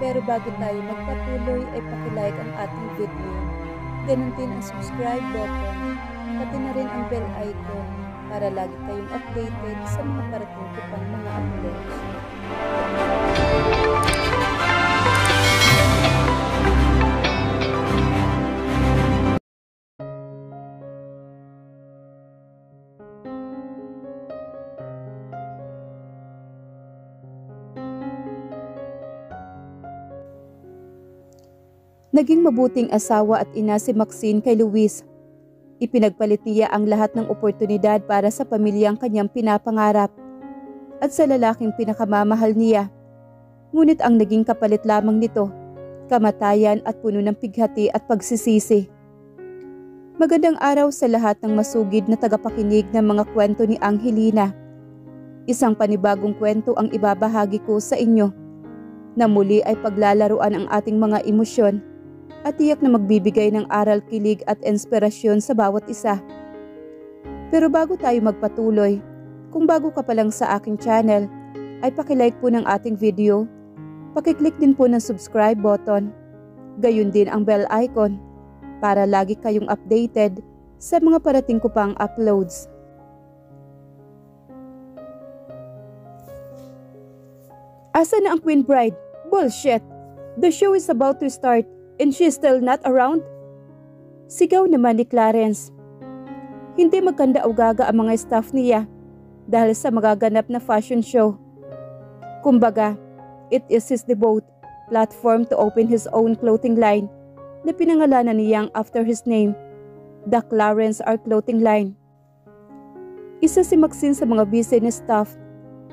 Pero bago tayo magpatuloy ay pakilike ang ating video. Ganun din ang subscribe button, pati na rin ang bell icon para lagi kayong updated sa mga parating ko pang mga uploads. Naging mabuting asawa at ina si Maxine kay Luis. Ipinagpalit niya ang lahat ng oportunidad para sa pamilyang kanyang pinapangarap at sa lalaking pinakamamahal niya. Ngunit ang naging kapalit lamang nito, kamatayan at puno ng pighati at pagsisisi. Magandang araw sa lahat ng masugid na tagapakinig ng mga kwento ni Angelina. Isang panibagong kwento ang ibabahagi ko sa inyo na muli ay paglalaruan ang ating mga emosyon at tiyak na magbibigay ng aral, kilig at inspirasyon sa bawat isa. Pero bago tayo magpatuloy, kung bago ka pa lang sa aking channel, ay pakilike po ng ating video, pakiclick din po ng subscribe button, gayon din ang bell icon para lagi kayong updated sa mga parating ko pang uploads. Asa na ang Queen Bride? Bullshit! The show is about to start and she's still not around? Sigaw naman ni Clarence. Hindi magkanda-ugaga ang mga staff niya dahil sa magaganap na fashion show. Kumbaga, it is his debut platform to open his own clothing line na pinangalanan niyang after his name, the Clarence R. Clothing Line. Isa si Maxine sa mga business staff.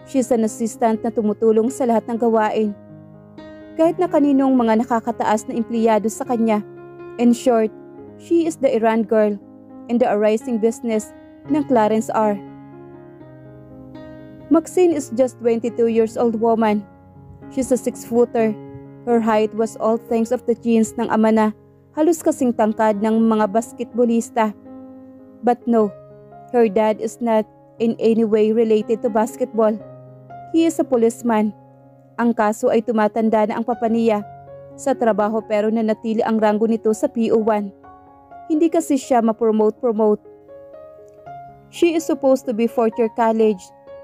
She's an assistant na tumutulong sa lahat ng gawain. Kahit na kaninong mga nakakataas na empleyado sa kanya. In short, she is the errand girl in the arising business ng Clarence R. Maxine is just 22 years old woman. She's a 6-footer. Her height was all thanks of the genes ng ama na halos kasing tangkad ng mga basketballista. But no, her dad is not in any way related to basketball. He is a policeman. Ang kaso ay tumatanda na ang papa niya sa trabaho pero nanatili ang ranggo nito sa PO1. Hindi kasi siya ma-promote. She is supposed to be fourth year college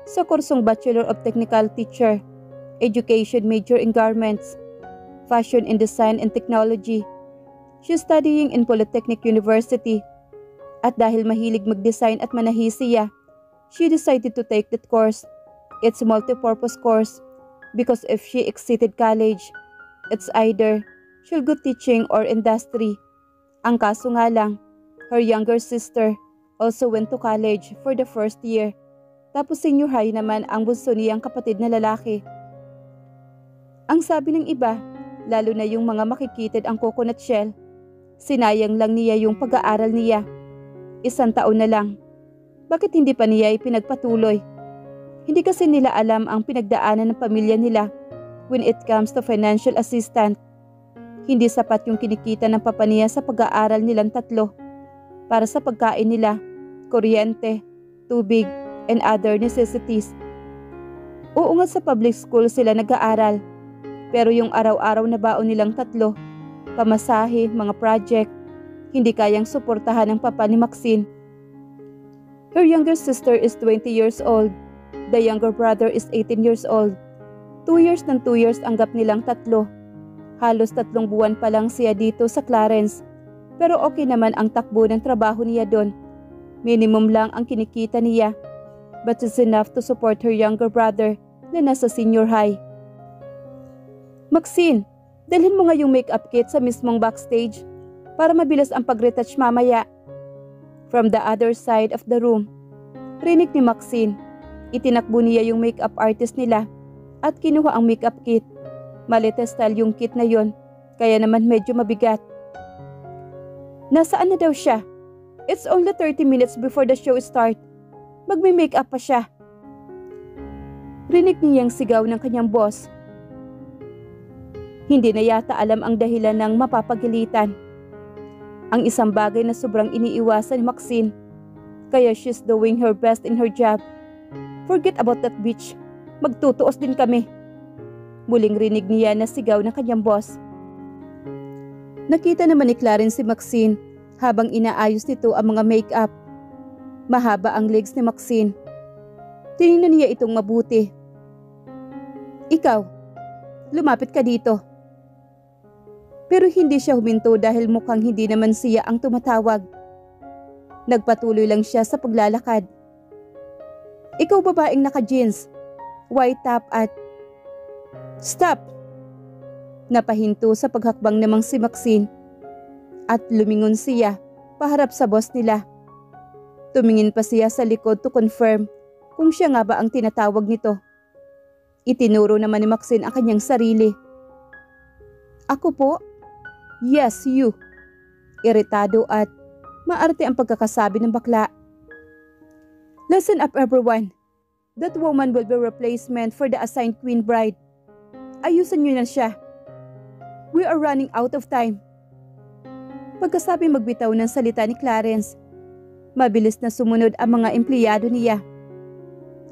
sa kursong Bachelor of Technical Teacher, Education major in Garments, Fashion and Design and Technology. She's studying in Polytechnic University. At dahil mahilig mag-design at manahi siya, she decided to take that course. It's a multi-purpose course. Because if she exited college, it's either she'll go teaching or industry. Ang kaso nga lang, her younger sister also went to college for the first year. Tapos senior high naman ang bunso niyang kapatid na lalaki. Ang sabi ng iba, lalo na yung mga makikitid ang coconut shell, sinayang lang niya yung pag-aaral niya. 1 taon na lang. Bakit hindi pa niya ipinagpatuloy? Hindi kasi nila alam ang pinagdaanan ng pamilya nila when it comes to financial assistance. Hindi sapat yung kinikita ng papa niya sa pag-aaral nilang tatlo para sa pagkain nila, kuryente, tubig, and other necessities. Oo nga sa public school sila nag-aaral, pero yung araw-araw na baon nilang tatlo, pamasahe, mga project, hindi kayang suportahan ng papa ni Maxine. Her younger sister is 20 years old. The younger brother is 18 years old. 2 years ng 2 years ang gap nilang tatlo. Halos 3 buwan pa lang siya dito sa Clarence. Pero okay naman ang takbo ng trabaho niya doon. Minimum lang ang kinikita niya. But it's enough to support her younger brother na nasa senior high. Maxine, dalhin mo nga yung makeup kit sa mismong backstage para mabilis ang pag-retouch mamaya. From the other side of the room, rinig ni Maxine. Itinakbo niya yung makeup artist nila at kinuha ang makeup kit. Malete style yung kit na yon, kaya naman medyo mabigat. Nasaan na daw siya? It's only 30 minutes before the show start. Magme-makeup pa siya. Rinig niyang sigaw ng kanyang boss. Hindi na yata alam ang dahilan ng mapapagalitan. Ang isang bagay na sobrang iniiwasan ni Maxine, kaya she's doing her best in her job. Forget about that bitch. Magtutuos din kami. Muling rinig niya na sigaw ng kanyang boss. Nakita naman ni Clarence si Maxine habang inaayos nito ang mga make-up. Mahaba ang legs ni Maxine. Tinignan niya itong mabuti. Ikaw, lumapit ka dito. Pero hindi siya huminto dahil mukhang hindi naman siya ang tumatawag. Nagpatuloy lang siya sa paglalakad. Ikaw babaeng naka-jeans, white top at... Stop! Napahinto sa paghakbang namang si Maxine at lumingon siya paharap sa boss nila. Tumingin pa siya sa likod to confirm kung siya nga ba ang tinatawag nito. Itinuro naman ni Maxine ang kanyang sarili. Ako po? Yes, you. Iritado at maarte ang pagkakasabi ng bakla. Listen up everyone. That woman will be replacement for the assigned queen bride. Ayusan niyo na siya. We are running out of time. Pagkasabi magbitaw ng salita ni Clarence, mabilis na sumunod ang mga empleyado niya.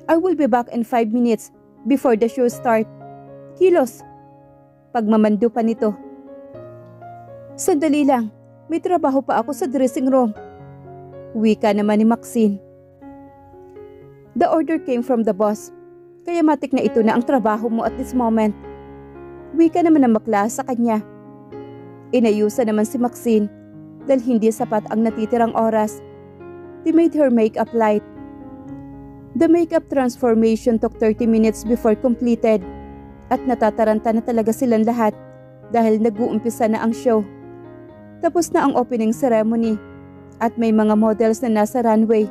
I will be back in 5 minutes before the show start. Kilos. Pagmamando pa nito. Sandali lang, may trabaho pa ako sa dressing room. Wika naman ni Maxine. The order came from the boss, kaya matik na ito na ang trabaho mo at this moment. Wika naman ng bakla sa kanya. Inayusan naman si Maxine dahil hindi sapat ang natitirang oras. They made her makeup light. The makeup transformation took 30 minutes before completed at natataranta na talaga silang lahat dahil nag-uumpisa na ang show. Tapos na ang opening ceremony at may mga models na nasa runway.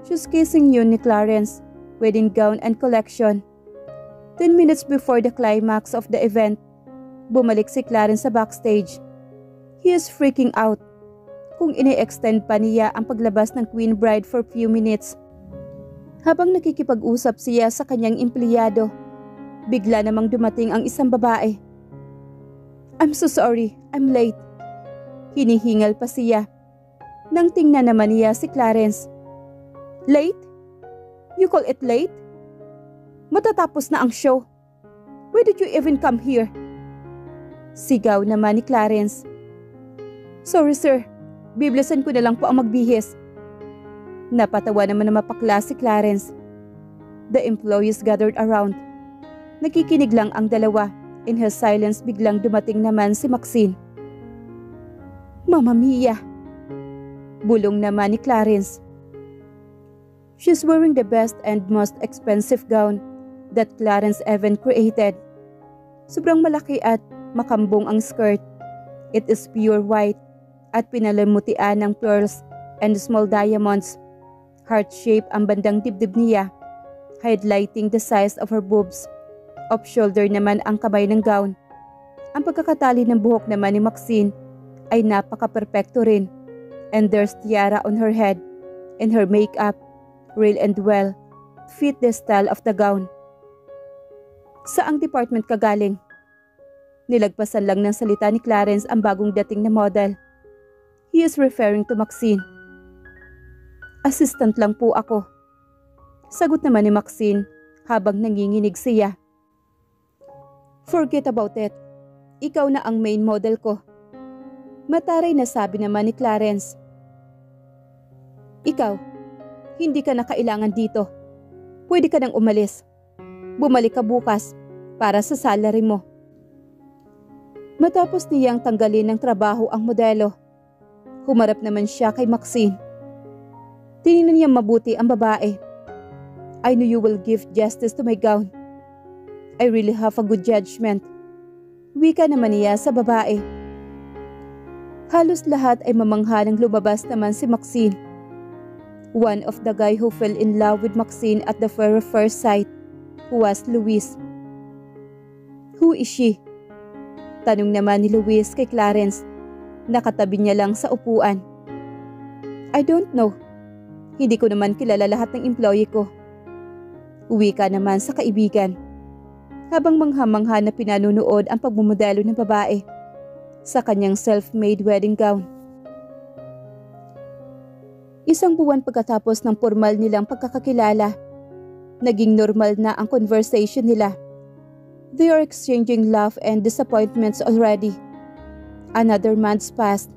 Showcasing yun ni Clarence, wedding gown and collection. 10 minutes before the climax of the event, bumalik si Clarence sa backstage. He is freaking out. Kung ini-extend pa niya ang paglabas ng Queen Bride for few minutes. Habang nakikipag-usap siya sa kanyang empleyado, bigla namang dumating ang isang babae. I'm so sorry, I'm late. Hinihingal pa siya. Nang tingnan naman niya si Clarence. Late? You call it late? Matatapos na ang show. Why did you even come here? Sigaw naman ni Clarence. Sorry sir, biblisan ko na lang po ang magbihis. Napatawa naman na mapakla si Clarence. The employees gathered around. Nakikinig lang ang dalawa. In her silence biglang dumating naman si Maxine. Mamma Mia! Bulong naman ni Clarence. She's wearing the best and most expensive gown that Clarence Evan created. Sobrang malaki at makambong ang skirt. It is pure white at pinalamutian ng pearls and small diamonds. Heart-shaped ang bandang dibdib niya, highlighting the size of her boobs. Off-shoulder naman ang kamay ng gown. Ang pagkakatali ng buhok naman ni Maxine ay napaka-perpekto rin. And there's tiara on her head and her makeup, real and well, fit the style of the gown. Saang department ka galing? Nilagpasan lang ng salita ni Clarence ang bagong dating na model. He is referring to Maxine. Assistant lang po ako. Sagot naman ni Maxine habang nanginginig siya. Forget about it. Ikaw na ang main model ko. Mataray na sabi naman ni Clarence. Ikaw, hindi ka na kailangan dito. Pwede ka nang umalis. Bumalik ka bukas para sa salary mo. Matapos niyang tanggalin ng trabaho ang modelo, humarap naman siya kay Maxine. Tinignan niya mabuti ang babae. I know you will give justice to my gown. I really have a good judgment. Wika naman niya sa babae. Halos lahat ay mamangha nang lumabas naman si Maxine. One of the guy who fell in love with Maxine at the very first sight was Luis. Who is she? Tanong naman ni Luis kay Clarence. Nakatabi niya lang sa upuan. I don't know. Hindi ko naman kilala lahat ng employee ko. Uwi ka naman sa kaibigan. Habang mangha-mangha na pinanunood ang pagmumodelo ng babae sa kanyang self-made wedding gown. Isang buwan pagkatapos ng formal nilang pagkakakilala, naging normal na ang conversation nila. They are exchanging love and disappointments already. Another month passed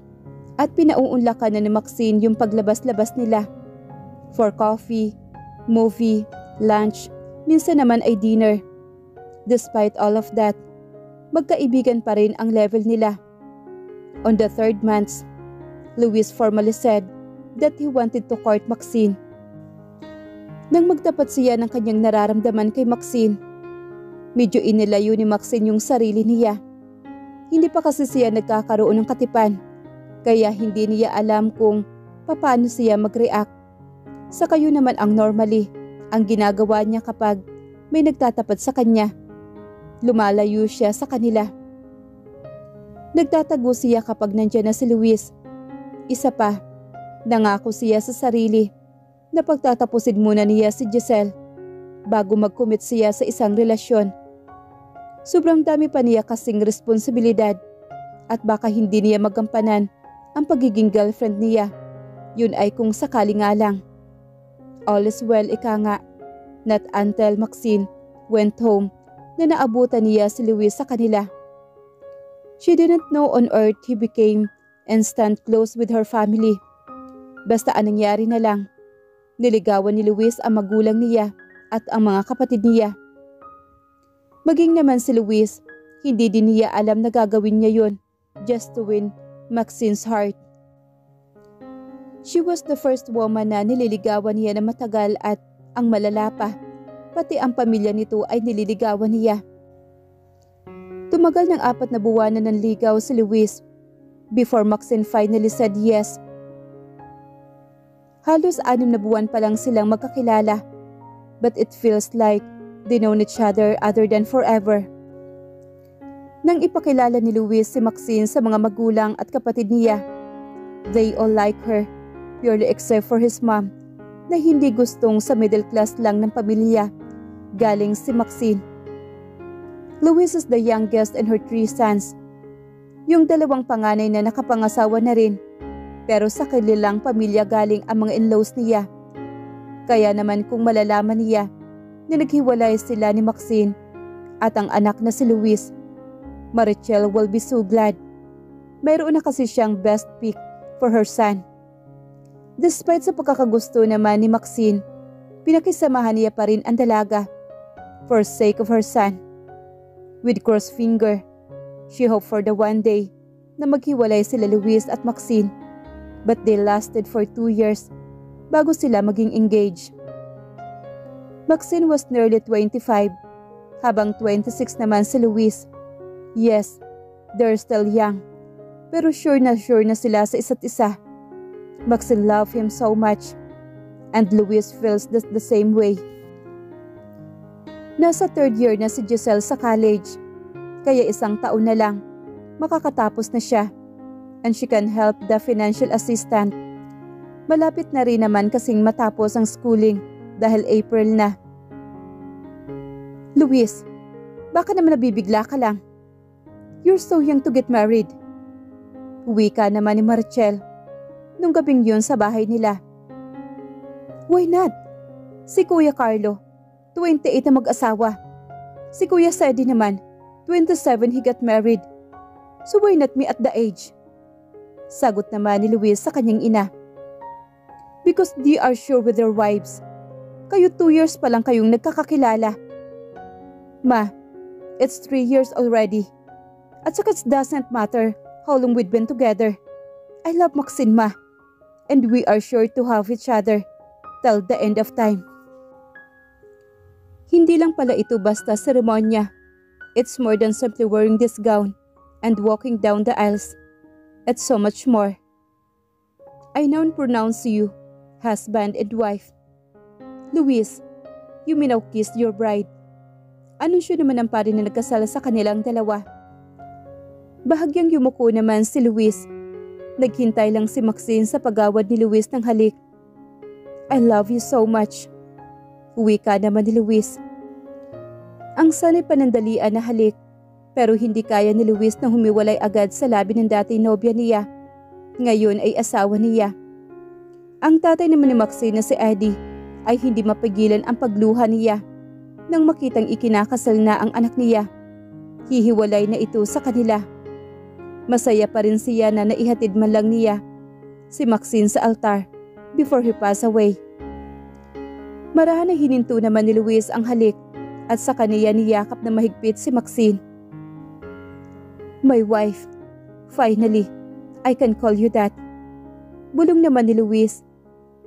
at pinauunlakan na ni Maxine yung paglabas-labas nila. For coffee, movie, lunch, minsan naman ay dinner. Despite all of that, magkaibigan pa rin ang level nila. On the third month, Luis formally said that he wanted to court Maxine. Nang magtapat siya ng kanyang nararamdaman kay Maxine, medyo inilayo ni Maxine yung sarili niya. Hindi pa kasi siya nagkakaroon ng katipan, kaya hindi niya alam kung paano siya mag-react. Saka yun naman ang normally, ang ginagawa niya kapag may nagtatapat sa kanya. Lumalayo siya sa kanila. Nagtatago siya kapag nandiyan na si Luis. Isa pa, nangako siya sa sarili na pagtatapusin muna niya si Giselle bago mag-commit siya sa isang relasyon. Sobrang dami pa niya kasing responsibilidad at baka hindi niya magampanan ang pagiging girlfriend niya. Yun ay kung sakali nga lang. All is well, ika nga. Not until Maxine went home na naabutan niya si Luis sa kanila. She didn't know on earth he became instant close with her family. Basta anong nangyari na lang, niligawan ni Luis ang magulang niya at ang mga kapatid niya. Maging naman si Luis, hindi din niya alam na gagawin niya yun just to win Maxine's heart. She was the first woman na nililigawan niya na matagal at ang malala pa, pati ang pamilya nito ay nililigawan niya. Tumagal ng 4 na buwan na nanligaw si Luis before Maxine finally said yes. Halos 6 na buwan pa lang silang magkakilala, but it feels like they known each other than forever. Nang ipakilala ni Luis si Maxine sa mga magulang at kapatid niya, they all like her, purely except for his mom, na hindi gustong sa middle class lang ng pamilya, galing si Maxine. Luis is the youngest in her 3 sons. Yung 2 panganay na nakapangasawa na rin, pero sa kanilang pamilya galing ang mga in-laws niya. Kaya naman kung malalaman niya na naghiwalay sila ni Maxine at ang anak na si Luis, Marichel will be so glad. Mayroon na kasi siyang best pick for her son. Despite sa pagkakagusto naman ni Maxine, pinakisamahan niya pa rin ang dalaga for sake of her son. With crossed finger, she hoped for the one day na maghiwalay sila Luis at Maxine, but they lasted for 2 years bago sila maging engaged. Maxine was nearly 25, habang 26 naman si Luis. Yes, they're still young, pero sure na sila sa isa't isa. Maxine loved him so much, and Luis feels the same way. Nasa 3rd year na si Giselle sa college, kaya 1 taon na lang, makakatapos na siya, and she can help the financial assistant. Malapit na rin naman kasing matapos ang schooling dahil April na. Luis, baka naman nabibigla ka lang. You're so young to get married. Wika naman ni Marichel nung gabing yun sa bahay nila. Why not? Si Kuya Carlo, 28 na mag-asawa. Si Kuya Sedi naman, 27 he got married. So why not me at the age? Sagot naman ni Luis sa kanyang ina. Because they are sure with their wives. Kayo 2 years pa lang kayong nagkakakilala. Ma, it's 3 years already. At saka it doesn't matter how long we've been together. I love Maxine, Ma. And we are sure to have each other till the end of time. Hindi lang pala ito basta seremonya. It's more than simply wearing this gown and walking down the aisles. It's so much more. I now pronounce you husband and wife. Luis, you may now kiss your bride. Anunsyo naman ang pari na nagkasala sa kanilang dalawa. Bahagyang yumuko naman si Luis. Naghintay lang si Maxine sa pagawad ni Luis ng halik. I love you so much. Wika naman ni Luis. Ang sanay panandalian na halik, pero hindi kaya ni Luis na humiwalay agad sa labi ng dating nobya niya. Ngayon ay asawa niya. Ang tatay naman ni Maxine na si Eddie ay hindi mapigilan ang pagluha niya nang makitang ikinakasal na ang anak niya hihiwalay na ito sa kanila. Masaya pa rin siya na naihatid man lang niya si Maxine sa altar before he passed away. Marahan na hininto naman ni Luis ang halik at sa kaniya niyakap na mahigpit si Maxine. My wife, finally, I can call you that. Bulong naman ni Luis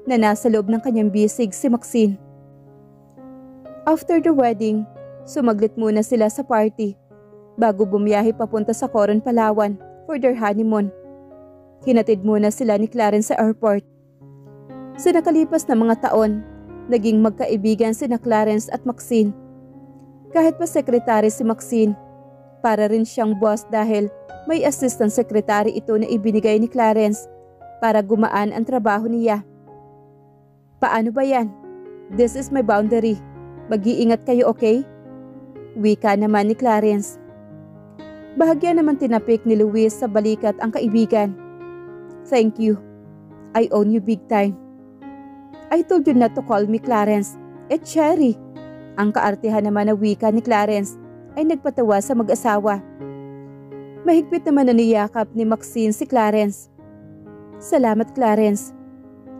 na nasa loob ng kanyang bisig si Maxine. After the wedding, sumaglit muna sila sa party bago bumiyahe papunta sa Coron, Palawan for their honeymoon. Hinatid muna sila ni Clarence sa airport. Sa nakalipas na mga taon, naging magkaibigan sina Clarence at Maxine. Kahit pa sekretary si Maxine, para rin siyang boss dahil may assistant secretary ito na ibinigay ni Clarence para gumaan ang trabaho niya. Paano ba yan? This is my boundary. Mag-iingat kayo, okay? Wika naman ni Clarence. Bahagya naman tinapik ni Luis sa balikat ang kaibigan. Thank you. I own you big time. I told you not to call me Clarence. Cherry. Ang kaartehan naman na wika ni Clarence ay nagpatawa sa mag-asawa. Mahigpit naman na niyakap ni Maxine si Clarence. Salamat, Clarence.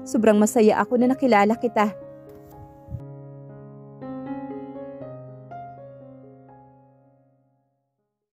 Sobrang masaya ako na nakilala kita.